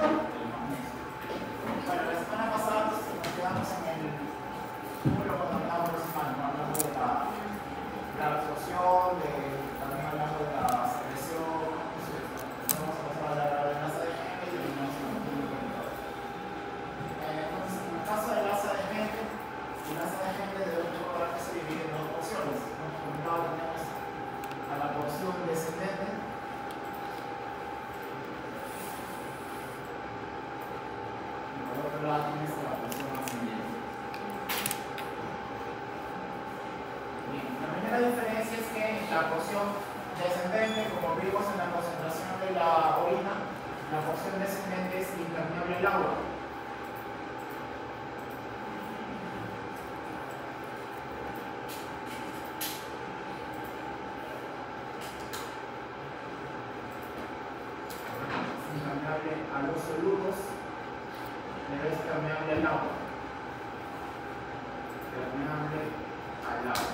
Bueno, la semana pasada nos quedamos en el número cuando hablamos hablando de la absorción, también hablando de la secreción. Vamos a pasar a hablar de la asa de Henle y terminamos con el químico. Entonces, en el caso del asa de Henle, el asa de Henle debemos recordar que se divide en dos porciones. Por un lado tenemos a la porción descendente. Por otro lado tienes la porción ascendente. Bien, la primera diferencia es que la porción descendente, como vimos en la concentración de la orina, la porción descendente es impermeable al agua. Es impermeable a los solutos, pero es permeable al agua. Permeable al agua.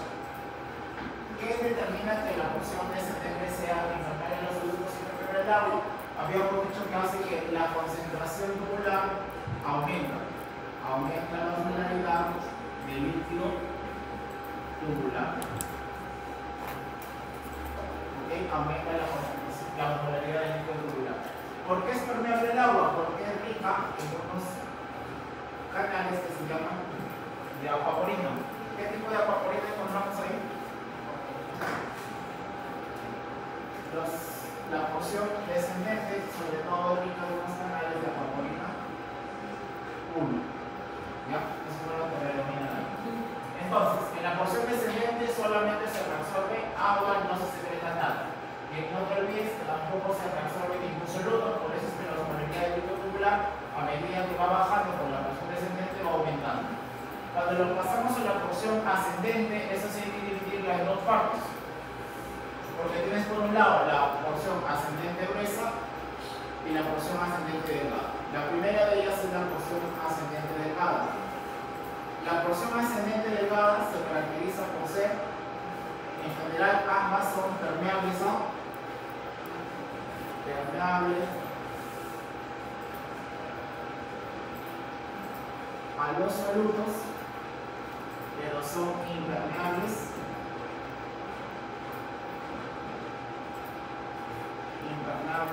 ¿Qué determina que la porción descendente sea impermeable a los solutos y permeable al agua? Habíamos dicho que hace que la concentración tubular aumenta la osmolaridad del líquido tubular. ¿Okay? Aumenta la osmolaridad del líquido tubular. ¿Por qué es permeable al agua? Porque es rica en unos canales que se llaman de aquaporina. ¿Qué tipo de aquaporina encontramos ahí? La porción descendente, sobre todo rica de unos canales de aquaporina 1. ¿Ya? Eso es lo que predomina ahí. Entonces, en la porción descendente solamente se reabsorbe agua, no se secreta nada. Y no te olvides que tampoco se reabsorbe ningún soluto, por eso es que la osmolaridad del líquido tubular, a medida que va bajando con la porción descendente, va aumentando. Cuando lo pasamos a la porción ascendente, eso se tiene que dividirla en dos partes. Porque tienes por un lado la porción ascendente gruesa y la porción ascendente delgada. La primera de ellas es la porción ascendente delgada. La porción ascendente delgada se caracteriza por ser, en general, ambas son permeables a los solutos, pero son impermeables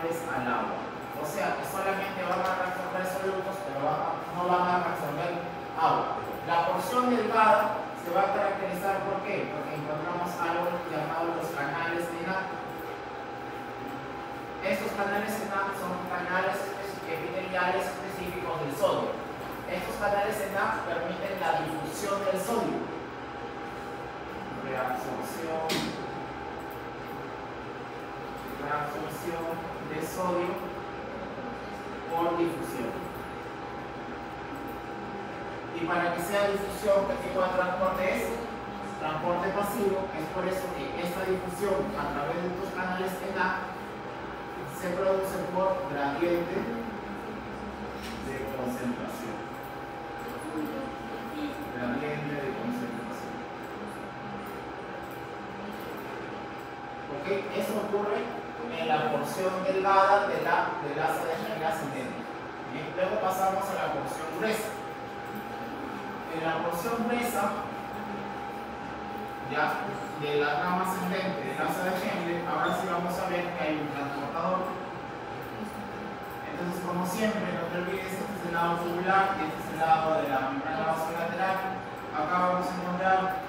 al agua. O sea, que solamente van a reabsorber solutos, pero no van a reabsorber agua. La porción delgada se va a caracterizar ¿por qué? Porque encontramos algo llamado los canales ENAC. Estos canales ENAC son canales epiteliales específicos del sodio. Estos canales ENAC permiten la difusión del sodio. Reabsorción de sodio por difusión. Y para que sea difusión, ¿qué tipo de transporte es? Transporte pasivo. Es por eso que esta difusión a través de estos canales ENAC se produce por gradiente de concentración. Gradiente de concentración. ¿Ok? Eso ocurre en la porción delgada del asa de Henle ascendente. Bien, luego pasamos a la porción gruesa. En la porción gruesa, ya de la rama ascendente del asa de Henle, ahora sí vamos a ver que hay un transportador. Entonces, como siempre, no te olvides, este es el lado tubular y este es el lado de la membrana vasolateral. Acá vamos a encontrar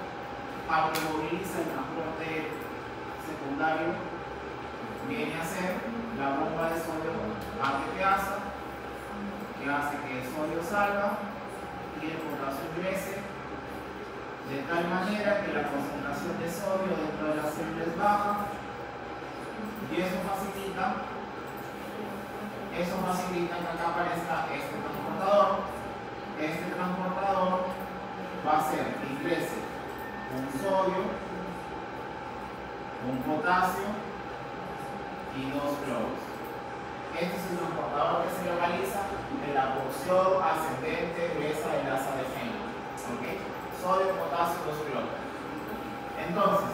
algo que moviliza el transporte secundario. Viene a ser la bomba de sodio ATPasa, que hace que el sodio salga y el potasio ingrese, de tal manera que la concentración de sodio dentro de las células es baja, y eso facilita que acá aparezca este transportador. Este transportador va a hacer que ingrese un sodio, un potasio y dos cloros. Este es el transportador que se localiza en la porción ascendente gruesa del asa de Henle. ¿Okay? Sodio, potasio, dos cloros. Entonces,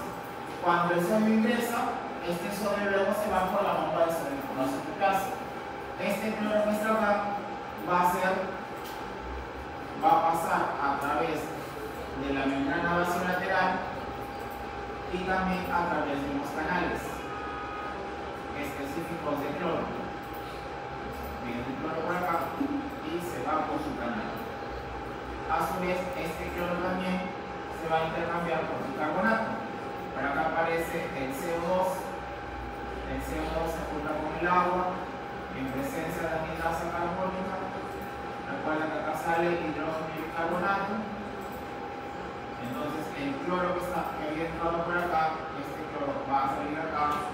cuando el sodio ingresa, este sodio luego se va por la bomba de sodio ATPasa. Este cloro que está acá va a pasar a través de la membrana basolateral y también a través de unos canales específicos de cloro. Viene el cloro por acá y se va por su canal. A su vez, este cloro también se va a intercambiar por bicarbonato. Por acá aparece el CO2. El CO2 se junta con el agua en presencia de anhidrasa carbónica. Recuerden que acá sale hidrógeno y bicarbonato. Entonces el cloro que había entrado por acá, este cloro va a salir acá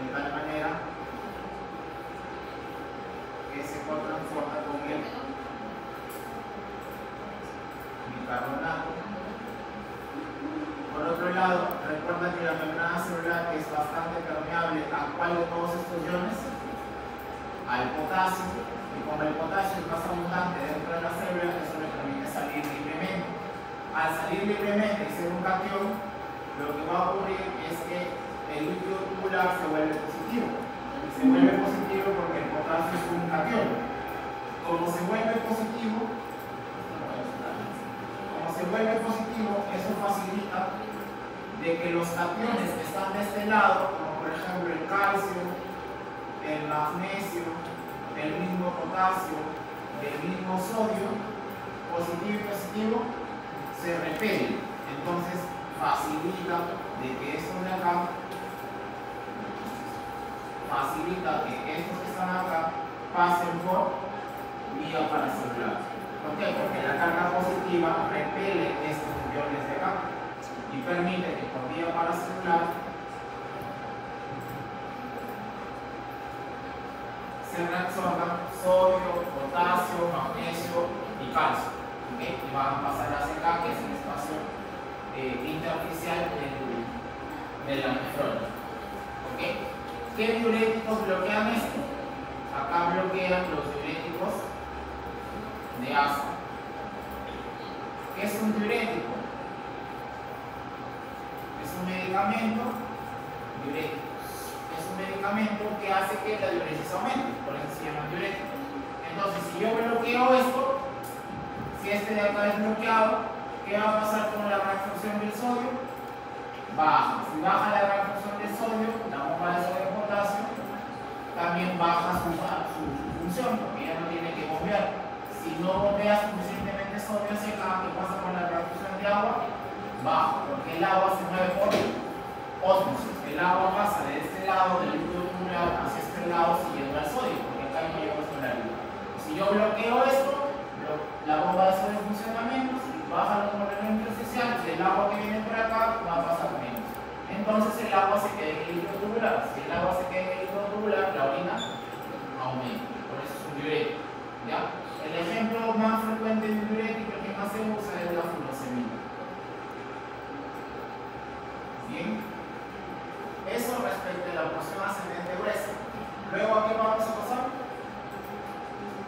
de tal manera que se transforma con el bicarbonato. Por otro lado, recuerda que la membrana celular es bastante permeable ¿a cuál de todos estos iones? Al potasio, y como el potasio es más abundante dentro de la célula, eso le permite salir libremente. Al salir libremente y ser un catión, lo que va a ocurrir es que el líquido tubular se vuelve positivo. Y se vuelve positivo porque el potasio es un catión. Como se vuelve positivo, eso facilita de que los cationes que están de este lado, como por ejemplo el calcio, el magnesio, el mismo potasio, el mismo sodio, positivo y positivo, se repelen. Entonces facilita de que estos de acá, pasen por vía paracelular. ¿Por qué? Porque la carga positiva repele estos iones de acá y permite que por vía paracelular se reabsorban sodio, potasio, magnesio y calcio. ¿Okay? Y van a pasar a CK, que es el espacio intersticial de la nefrona. ¿Okay? ¿Qué diuréticos bloquean esto? Acá bloquean los diuréticos de ácido. ¿Qué es un diurético? Es un medicamento diurético. Es un medicamento que hace que la diuresis aumente, por eso se llama diurético. Entonces, si yo bloqueo esto, si este de acá es bloqueado, ¿qué va a pasar con la reabsorción del sodio? Baja. Si baja la reabsorción del sodio, la bomba de sodio de potasio también baja su función, porque ya no tiene que bombear. Si no bombeas suficientemente sodio hacia acá, ¿qué pasa con la reabsorción de agua? Baja, porque el agua se mueve por ósmosis. El agua pasa de este lado del líquido tubular hacia este lado siguiendo al sodio, porque acá hay mayor osmolaridad. Si yo bloqueo esto, la bomba de sodio funciona menos, baja la osmolaridad intersticial, y el agua que viene por acá va a pasar menos. Entonces el agua se queda en el líquido tubular. Si el agua se queda en el líquido tubular, la orina aumenta. Por eso es un diurético. ¿Ya? El ejemplo más frecuente de un diurético, el que más se usa, es la furosemida. Bien. Eso respecto a la porción ascendente gruesa. Luego, ¿a qué vamos a pasar?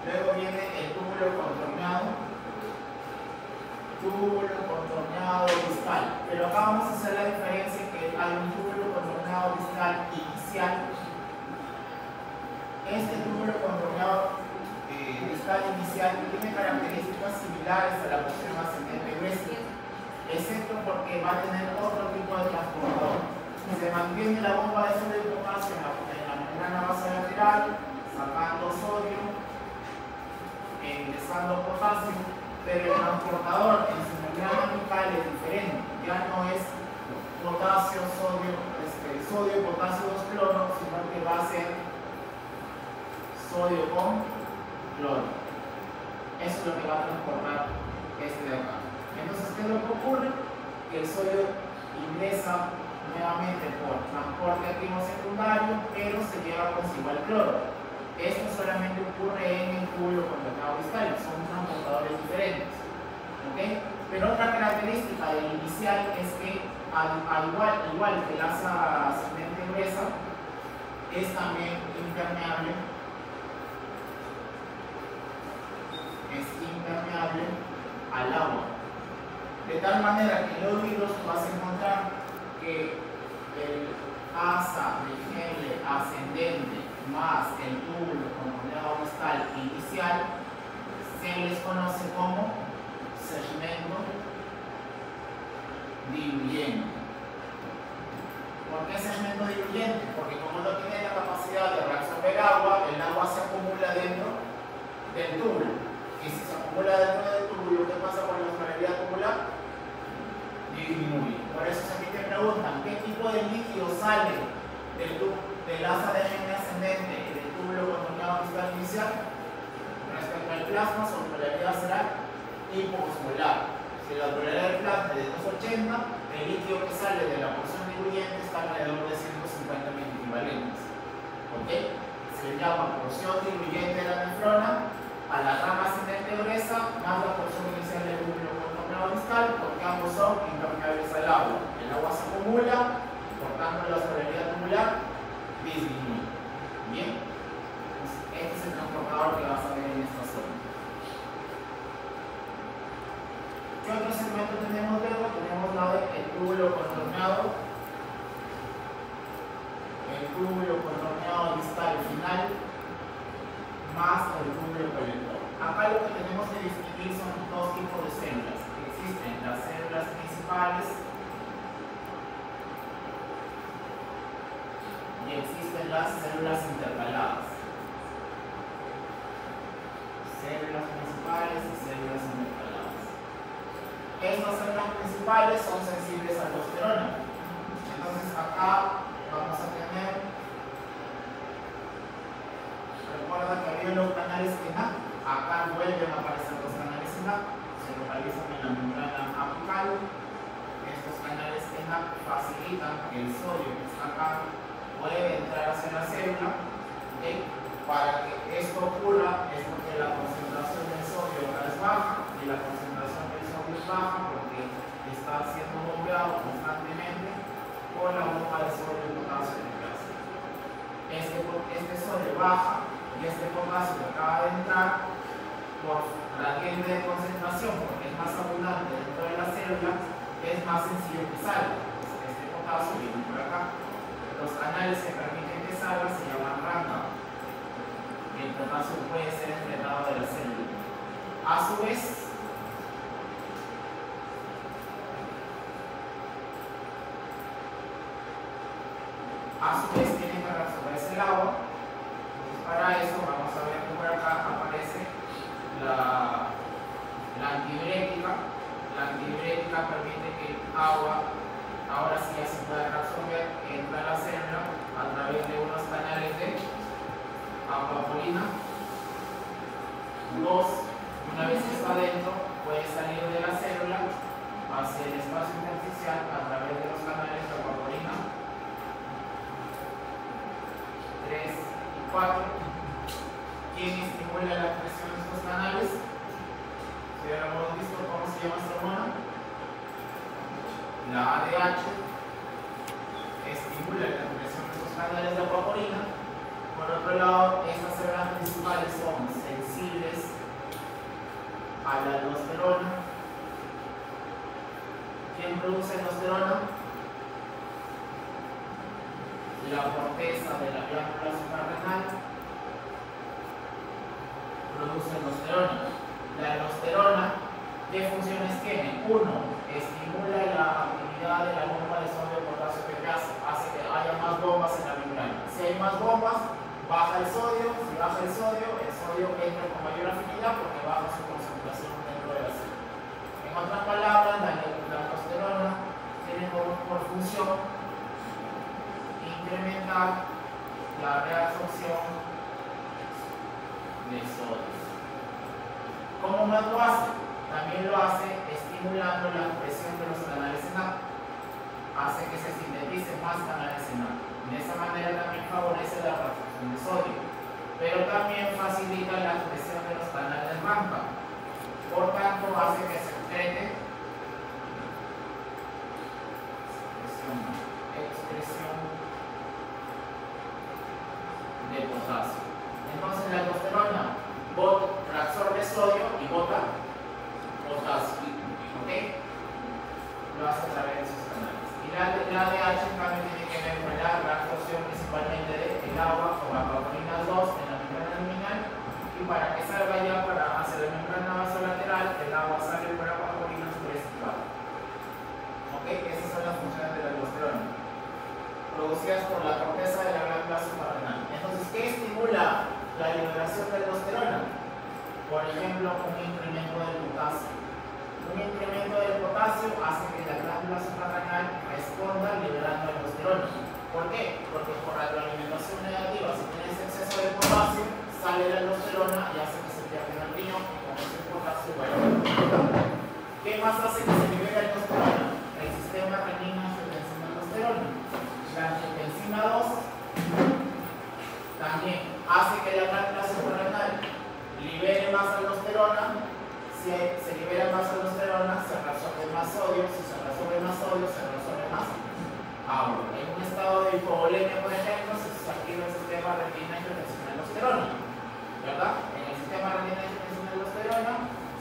Luego viene el túbulo contorneado distal. Pero acá vamos a hacer la diferencia que hay un túbulo contorneado distal inicial. Este túbulo contorneado distal inicial tiene características similares a la porción ascendente gruesa, excepto porque va a tener otro tipo de transportador. Se mantiene la bomba de sodio y potasio en la membrana basolateral, sacando sodio, ingresando potasio, pero el transportador en su membrana apical es diferente. Ya no es potasio, sodio, potasio 2 cloro, sino que va a ser sodio con cloro. Eso es lo que va a transportar este de acá. Entonces, ¿qué es lo que ocurre? Que el sodio ingresa nuevamente por transporte activo secundario, pero se lleva consigo al cloro. Esto solamente ocurre en el túbulo contorneado distal, son transportadores diferentes. ¿Okay? Pero otra característica del inicial es que, igual que la asa ascendente gruesa, es también impermeable. Es impermeable al agua. De tal manera que en los vidrios vas a encontrar que el asa del gel ascendente más el túbulo contorneado distal inicial se les conoce como segmento diluyente. ¿Por qué segmento diluyente? Porque como no tiene la capacidad de reabsorber agua, el agua se acumula dentro del túbulo. Y si se acumula dentro del túbulo, ¿qué pasa con la osmolaridad tubular? Disminuye. Por eso si a ti te preguntan qué tipo de líquido sale del asa de Henle ascendente y del túbulo contorneado distal inicial, respecto al plasma, su osmolaridad será hipoosmolar. Si la osmolaridad del plasma es de 280, el líquido que sale de la porción diluyente está alrededor de 150 miliequivalentes. ¿Ok? Se le llama porción diluyente de la nefrona a la rama ascendente gruesa más la porción inicial del túbulo contorneado distal, porque ambos son impermeables al agua. El agua se acumula, por tanto la osmolaridad tubular disminuye. Bien, pues este es el transportador que vas a ver en esta zona. ¿Qué otro segmento tenemos luego? Tenemos el túbulo contorneado distal final más el túbulo colector. Acá lo que tenemos que distinguir son dos tipos de células. Existen las células principales y existen las células intercaladas. Células principales y células intercaladas. Estas células principales son sensibles a la aldosterona. Entonces acá vamos a tener, recuerda que había los canales ENAC, acá vuelven a aparecer los canales ENAC, se localizan en la membrana apical. Estos canales ENAC facilitan que el sodio que está acá puede entrar hacia la célula. ¿Okay? Para que esto ocurra es porque la concentración del sodio acá es baja y la concentración del sodio es baja porque está siendo bombeado constantemente por la bomba de sodio y potasio en el gas. Este sodio baja y este potasio que acaba de entrar por gradiente de concentración, porque es más abundante dentro de la célula, es más sencillo que salga. Este potasio viene por acá. Los canales que permiten que salga se llaman random. El potasio puede ser excretado de la célula. A su vez, tiene que reabsorberse el agua. Entonces, para eso vamos a ver que por acá aparece la antidiurética. La antidiurética permite que el agua, ahora sí ya se pueda reabsorber, entra a la célula a través de unos canales de aquaporina. Una vez que está dentro, puede salir de la célula hacia el espacio intersticial a través de los canales de aquaporina 3 y 4. ¿Quién estimula la expresión de estos canales? Si hubiéramos visto cómo se llama esta hormona, la ADH estimula la expresión de estos canales de aquaporina. Por otro lado, estas células principales son sensibles a la aldosterona. ¿Quién produce aldosterona? La corteza de la glándula suprarrenal produce aldosterona. La aldosterona, ¿qué funciones tiene? Uno, estimula la actividad de la bomba de sodio potasio que hace que haya más bombas en la membrana. Si hay más bombas, baja el sodio. Si baja el sodio entra con mayor afinidad porque baja su concentración dentro de la célula. En otras palabras, la aldosterona tiene por función incrementar la reabsorción de sodio. ¿Cómo más lo hace? También lo hace estimulando la expresión de los canales ENAC. Hace que se sinteticen más canales ENAC. De esa manera también favorece la reabsorción de sodio, pero también facilita la expresión de los canales rampa. Por tanto, hace que se excrete expresión de potasio. Entonces la aldosterona reabsorbe sodio y bota potasio. ¿Ok? Lo hace a través de esos canales. Y La ADH en cambio tiene que ver con la absorción principalmente del agua o apapolina 2 en la membrana luminal, y para que salga ya para hacer la membrana vasolateral, el agua sale por apapolina por este lado. ¿Ok? Esas son las funciones de la aldosterona, producidas por la corteza de la glándula suprarrenal. Entonces, ¿qué estimula la liberación de aldosterona? Por ejemplo, un incremento del potasio. Un incremento del potasio hace que la glándula suprarrenal responda liberando aldosterona. ¿Por qué? Porque por retroalimentación negativa, si tienes exceso de potasio, sale la aldosterona y hace que se pierda en el riñón, y con ese potasio vuelve. ¿Qué más hace que se libere aldosterona? El sistema renina-angiotensina-aldosterona. La angiotensina 2 también hace que la glándula suprarrenal libere más aldosterona. Si se libera más aldosterona, se reabsorbe más sodio. Si se reabsorbe más sodio, se reabsorbe más agua. En un estado de hipovolemia, por ejemplo, se activa el sistema renina-angiotensina-aldosterona, ¿verdad? En el sistema renina-angiotensina-aldosterona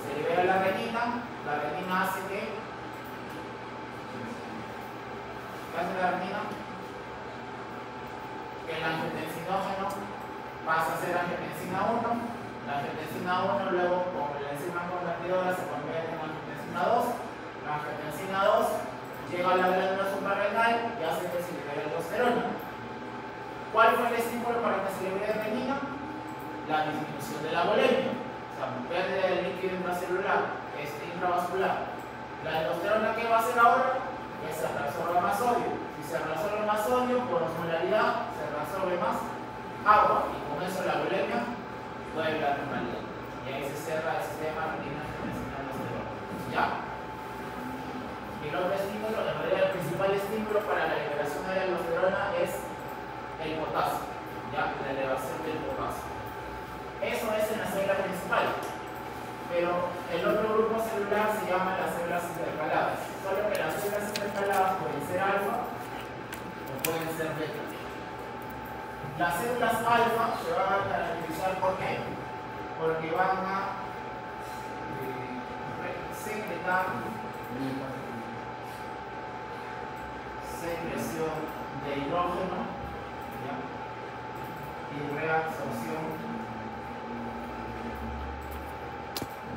se libera la renina. La renina hace que... ¿Qué hace la renina? Que el angiotensinógeno pasa a ser angiotensina 1. La angiotensina 1 luego con la enzima convertidora se convierte en angiotensina 2. La angiotensina 2 llega a la glándula suprarrenal y hace que se libere aldosterona. ¿Cuál fue el estímulo para que se libere renina? La disminución de la volemia, o sea, pérdida del líquido intracelular, intravascular. La aldosterona, ¿qué va a hacer ahora? Que se reabsorba más sodio. Si se reabsorbe más sodio, por osmolaridad se reabsorbe más agua, y con eso la volemia vuelve a la normalidad. Y ahí se cierra el sistema renina-angiotensina-aldosterona. ¿Ya? Y el otro estímulo, en realidad el principal estímulo para la liberación de la aldosterona es el potasio, ¿ya? La elevación del potasio. Eso es en la célula principal. Pero el otro grupo celular se llama las células intercaladas. Solo que las células intercaladas pueden ser alfa o pueden ser beta. Las células alfa se van a caracterizar por qué? Porque van a secretar secreción de hidrógeno, ¿ya? Y reabsorción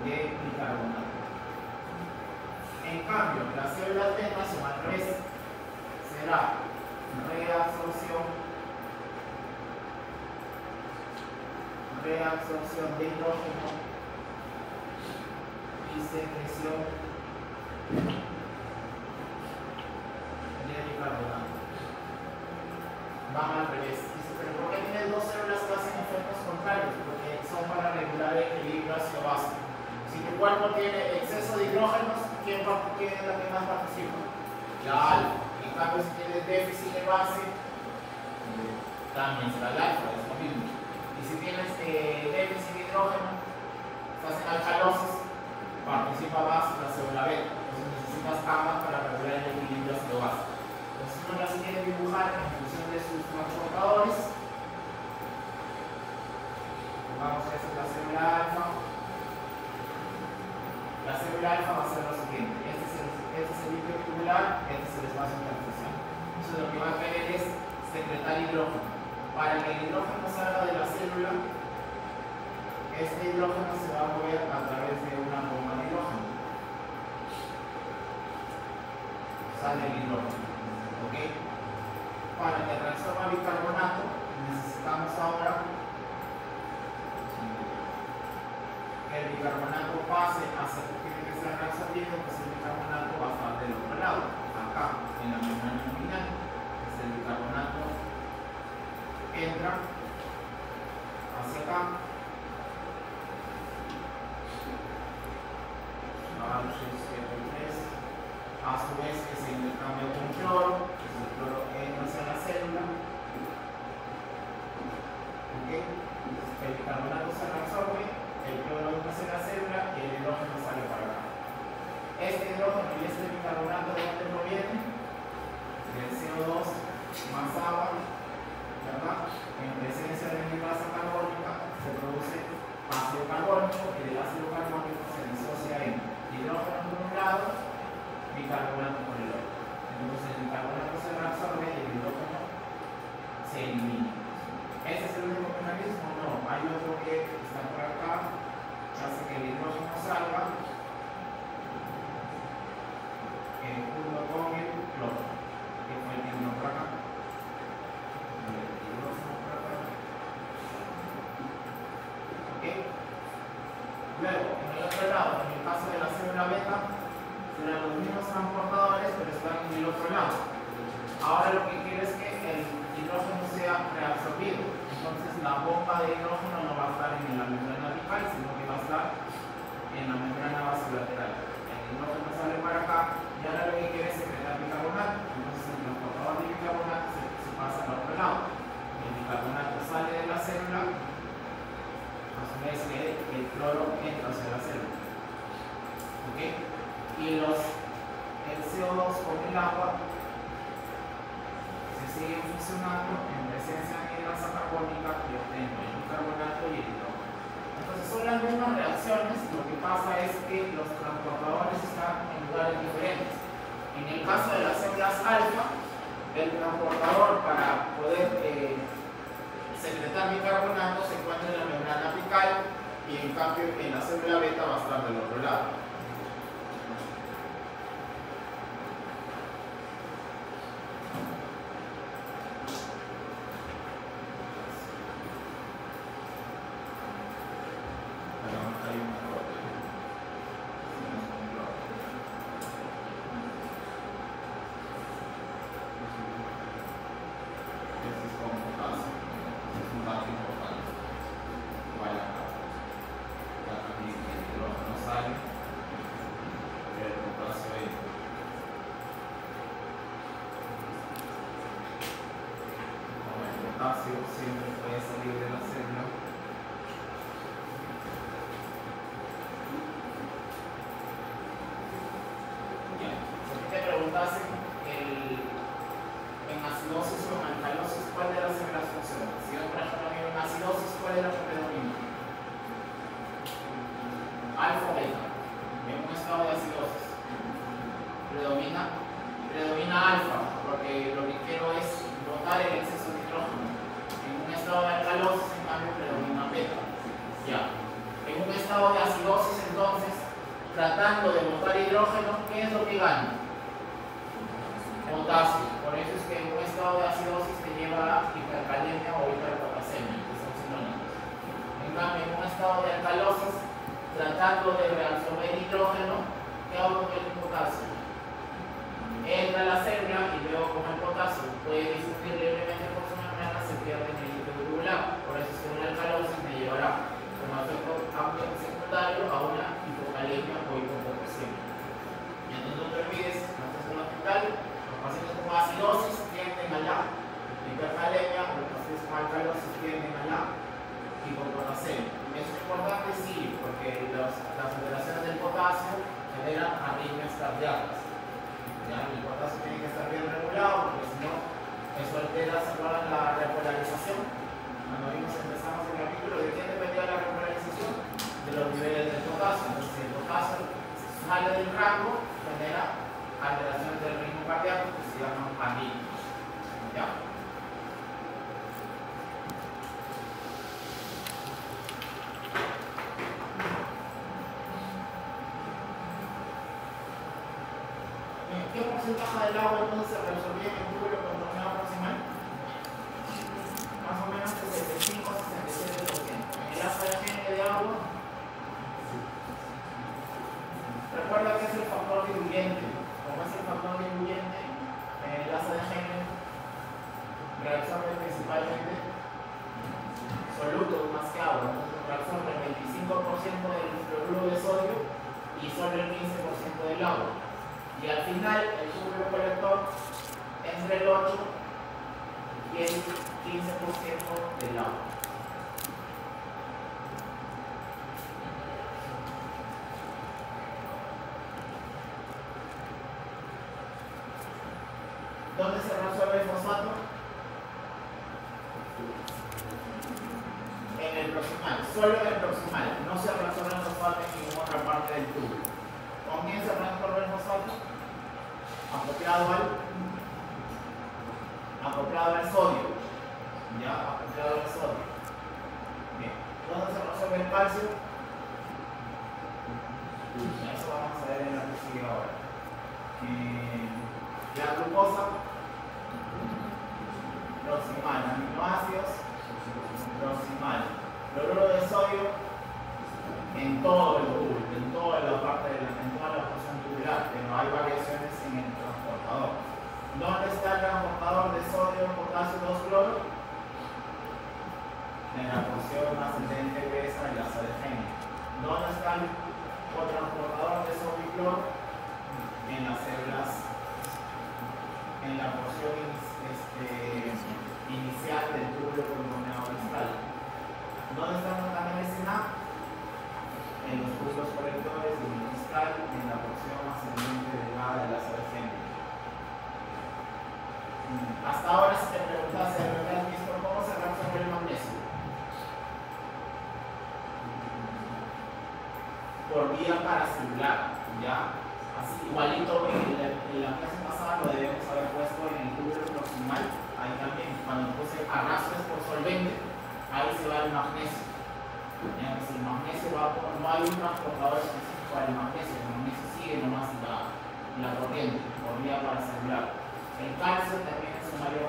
de bicarbonato. En cambio, las células beta son al revés. Será reabsorción de hidrógeno y secreción de bicarbonato. Van al revés. ¿Pero por qué tienes dos células que hacen efectos contrarios? Porque son para regular el equilibrio ácido-base. Si tu cuerpo tiene exceso de hidrógenos, ¿quién es la que más participa? La alfa. En cambio, si tienes déficit de base, también será la alfa, es lo mismo. Y si tienes déficit de hidrógeno, estás en alcalosis, participa más la célula beta. Entonces necesitas ambas para regular el equilibrio ácido-base. Entonces uno las quiere dibujar en función de sus transportadores. Vamos a hacer la célula alfa. La célula alfa va a ser lo siguiente. Este es el líquido tubular, este es el espacio intersticial. Entonces lo que va a querer es secretar hidrógeno. Para que el hidrógeno salga de la célula, este hidrógeno se va a mover a través de una bomba de hidrógeno. Sale el hidrógeno. ¿Ok? Para que reabsorba bicarbonato, necesitamos ahora que el bicarbonato pase a ser, tiene que ser reabsorbido, pues el bicarbonato va a estar del otro lado, acá, en la membrana luminal. Entonces el bicarbonato entra hacia acá, a su vez que se intercambia con cloro, entonces el cloro entra hacia la célula. ¿Ok? Entonces el bicarbonato se reabsorbe, el cloro entra hacia la célula y el hidrógeno sale para acá. Este hidrógeno y este bicarbonato, ¿de dónde proviene? Del CO2 más agua, ¿verdad? En presencia de hidrasa carbónica se produce ácido carbónico y del ácido carbónico se disocia en hidrógeno por un lado, bicarbonato por el otro. Entonces el carbonato se reabsorbe y el hidrógeno se elimina. ¿Ese es el único mecanismo? No, hay otro que está por acá, que hace que el hidrógeno salga junto con el cloro, que fue el que vino por acá. Luego, en el otro lado, en el caso de la célula beta, serán los mismos transportadores, pero están en el otro lado. Ahora lo que quiero es que el hidrógeno sea reabsorbido. Entonces la bomba de hidrógeno no va a estar en la membrana apical, sino que va a estar en la membrana basolateral. El hidrógeno sale para acá y ahora lo que quiere es secretar bicarbonato. Entonces el transportador de bicarbonato se pasa al otro lado. El bicarbonato sale de la célula, a su vez que el cloro entra hacia la célula. ¿Ok? Y el CO2 con el agua se siguen fusionando en presencia de hidrasa carbónica y obtengo el bicarbonato y el hidrógeno. Entonces son las mismas reacciones, lo que pasa es que los transportadores están en lugares diferentes. En el caso de las células alfa, el transportador para poder secretar bicarbonato se encuentra en la membrana apical y en cambio en la célula beta va a estar del otro lado. Siempre puede salir de la célula. Ya. Si te preguntasen en acidosis o en alcalosis, ¿cuál de las células funciona? Si yo, por ejemplo, en acidosis, ¿cuál es la que predomina? Alfa o beta. En un estado de acidosis. Predomina alfa, porque lo que quiero es botar el exceso de hidrógeno. En un estado de alcalosis, en cambio, predomina beta. Ya. En un estado de acidosis, entonces, tratando de botar hidrógeno, ¿qué es lo que gana? Potasio. Por eso es que en un estado de acidosis te lleva a hipercalemia o hiperpotasemia, que son sinónimos. En cambio, en un estado de alcalosis, tratando de reabsorber hidrógeno, ¿qué hago con el potasio? Entra a la célula y luego como el potasio puede disminuir libremente por su membrana, se pierde en el líquido tubular. Por eso es que una alcalosis me llevará como efecto secundario a una hipocalemia o hipopotasemia. Y entonces no te olvides, no estás en el hospital, los pacientes con acidosis tienden a la hipercalemia, los pacientes con alcalosis tienden a la hipopotasemia. Eso es importante, sí, porque las alteraciones del potasio generan arritmias cardíacas. ¿Ya? El potasio tiene que estar bien regulado, porque si no, eso altera, ¿se acuerdan la repolarización? Cuando empezamos el capítulo, ¿de quién dependía la repolarización? De los niveles del potasio. Entonces, si el potasio sale del rango, genera alteraciones del ritmo cardíaco que se llaman arritmias. ¿Ya? ¿Qué porcentaje del agua entonces se reabsorbía en el túbulo con torneo proximal? Más o menos 65 a 67%. En el ACN de agua, recuerda que es el factor diluyente. Como es el factor diluyente, el ACN reabsorbe principalmente solutos más que agua. Entonces reabsorbe el 25% del fluoruro de sodio y solo el 15% del agua. Y al final el túbulo colector entre el 8 y el 15% del agua. ¿Dónde se resuelve el fosfato? En el proximal, solo en el proximal. No se resuelve el fosfato en ninguna otra parte del túbulo. ¿Con quién se resuelve el fosfato? Acoplado al Eso vamos a ver en la que sigue ahora. La glucosa, proximal, aminoácidos, proximal, cloruro de sodio en todo el tubulo, en toda la parte de en toda la porción tubular, pero hay variaciones en el transportador. ¿Dónde está el transportador de sodio, potasio, 2-cloro? En la porción ascendente gruesa de la sodegenia. ¿Dónde está el transportador de sodio y cloro? En las células, en la porción inicial del túbulo pulmonar distal. ¿Dónde están los canales SNAP? En los túbulos colectores del distal, en la porción ascendente delgada de la sodegenia. Hasta ahora, si te preguntas, ¿cómo se reabsorbe el magnesio? Por vía paracelular, ¿ya? Así, igualito en la clase pasada lo debemos haber puesto en el túbulo proximal. Ahí también, cuando puse arrastres por solvente, ahí se va el magnesio. Si el magnesio va por, no hay un transportador específico para el magnesio sigue nomás la corriente por vía paracelular. El calcio también es un área